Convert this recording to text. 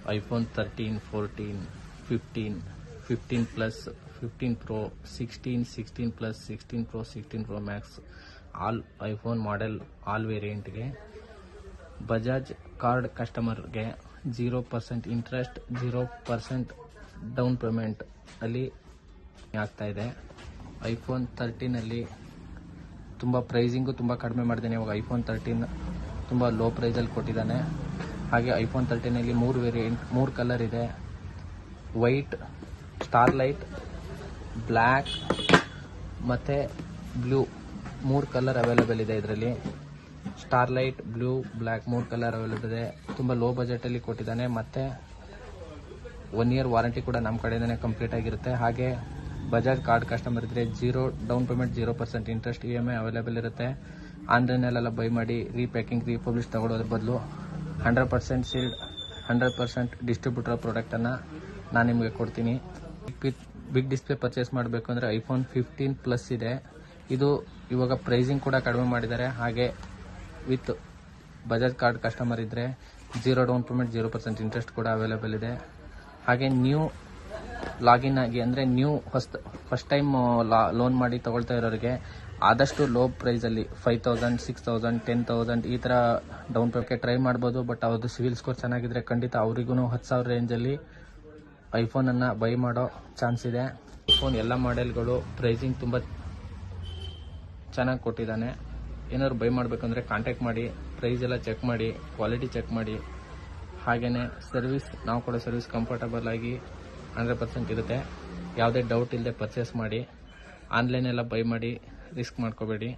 iPhone 13, 14, 15, 15 Plus, 15 Pro, 16, 16 Plus, 16 Pro, 16 Pro Max, all iPhone model, all variant ಗೆ Bajaj card ಕಸ್ಟಮರ್ಗೆ 0% interest, 0% down payment ಅಲ್ಲಿ ಆಗ್ತಾ ಇದೆ. iPhone 13 ಅಲ್ಲಿ ತುಂಬ ಪ್ರೈಸಿಂಗು ತುಂಬ ಕಡಿಮೆ ಮಾಡಿದ್ದಾನೆ. ಇವಾಗ iPhone 13 ತುಂಬ ಲೋ ಪ್ರೈಸಲ್ಲಿ ಕೊಟ್ಟಿದ್ದಾನೆ. ಹಾಗೆ iPhone 13 ಅಲ್ಲಿ 3 ವೇರಿಯಂಟ್, 3 ಕಲರ್ ಇದೆ. ವೈಟ್, ಸ್ಟಾರ್ಲೈಟ್, ಬ್ಲ್ಯಾಕ್ ಮತ್ತು ಬ್ಲೂ, 3 ಕಲರ್ ಅವೈಲೇಬಲ್ ಇದೆ. ಇದರಲ್ಲಿ starlight, blue, black 3 colour available ಇದೆ. ತುಂಬ ಲೋ ಬಜೆಟಲ್ಲಿ ಕೊಟ್ಟಿದ್ದಾನೆ. ಮತ್ತು 1 ಇಯರ್ ವಾರಂಟಿ ಕೂಡ ನಮ್ಮ ಕಡೆಯಿಂದನೇ ಕಂಪ್ಲೀಟ್ ಆಗಿರುತ್ತೆ. ಹಾಗೆ ಬಜಾಜ್ ಕಾರ್ಡ್ ಕಸ್ಟಮರ್ ಇದ್ದರೆ 0 down payment, 0% interest, EMI available ಇರುತ್ತೆ. ಆನ್ಲೈನಲ್ಲೆಲ್ಲ ಬೈ ಮಾಡಿ ರೀಪ್ಯಾಕಿಂಗ್, ರೀಪಬ್ಲಿಷ್ ತಗೊಳ್ಳೋದ್ರ ಬದಲು 100% ಸೀಲ್ಡ್, 100% ಡಿಸ್ಟ್ರಿಬ್ಯೂಟರ್ ಪ್ರಾಡಕ್ಟನ್ನು ನಾನು ನಿಮಗೆ ಕೊಡ್ತೀನಿ. ಬಿಗ್ ಡಿಸ್ಪ್ಲೇ ಪರ್ಚೇಸ್ ಮಾಡಬೇಕು ಅಂದರೆ iPhone 15 ಪ್ಲಸ್ ಇದೆ. ಇದು ಇವಾಗ ಪ್ರೈಸಿಂಗ್ ಕೂಡ ಕಡಿಮೆ ಮಾಡಿದ್ದಾರೆ. ಹಾಗೆ ವಿತ್ ಬಜಾಜ್ ಕಾರ್ಡ್ ಕಸ್ಟಮರ್ ಇದ್ದರೆ 0 ಡೌನ್ ಪೇಮೆಂಟ್, 0% ಇಂಟ್ರೆಸ್ಟ್ ಕೂಡ ಅವೈಲೇಬಲ್ ಇದೆ. ಹಾಗೆ ನ್ಯೂ ಲಾಗಿನ್ ಆಗಿ ಅಂದರೆ ಫಸ್ಟ್ ಟೈಮ್ ಲೋನ್ ಮಾಡಿ ತಗೊಳ್ತಾ ಇರೋರಿಗೆ ಆದಷ್ಟು ಲೋ ಪ್ರೈಸಲ್ಲಿ 5,000, 6,000, 10,000 ಈ ಥರ ಡೌನ್ ಪೇಮೆಂಟ್ಗೆ ಟ್ರೈ ಮಾಡ್ಬೋದು. ಬಟ್ ಅವ್ರದ್ದು ಸಿವಿಲ್ ಸ್ಕೋರ್ ಚೆನ್ನಾಗಿದ್ರೆ ಖಂಡಿತ ಅವರಿಗೂ 10,000 ರೇಂಜಲ್ಲಿ ಐಫೋನನ್ನು ಬೈ ಮಾಡೋ ಚಾನ್ಸ್ ಇದೆ. ಐಫೋನ್ ಎಲ್ಲ ಮಾಡೆಲ್ಗಳು ಪ್ರೈಸಿಂಗ್ ತುಂಬ ಚೆನ್ನಾಗಿ ಕೊಟ್ಟಿದ್ದಾನೆ. ಏನಾದ್ರು ಬೈ ಮಾಡಬೇಕಂದ್ರೆ ಕಾಂಟ್ಯಾಕ್ಟ್ ಮಾಡಿ, ಪ್ರೈಸ್ ಎಲ್ಲ ಚೆಕ್ ಮಾಡಿ, ಕ್ವಾಲಿಟಿ ಚೆಕ್ ಮಾಡಿ. ಹಾಗೆಯೇ ಸರ್ವಿಸ್, ನಾವು ಕೊಡೋ ಸರ್ವಿಸ್ ಕಂಫರ್ಟಬಲ್ ಆಗಿ 100% ಇರುತ್ತೆ. ಯಾವುದೇ ಡೌಟ್ ಇಲ್ಲದೆ ಪರ್ಚೇಸ್ ಮಾಡಿ. ಆನ್ಲೈನೆಲ್ಲ ಬೈ ಮಾಡಿ ರಿಸ್ಕ್ ಮಾಡ್ಕೋಬೇಡಿ.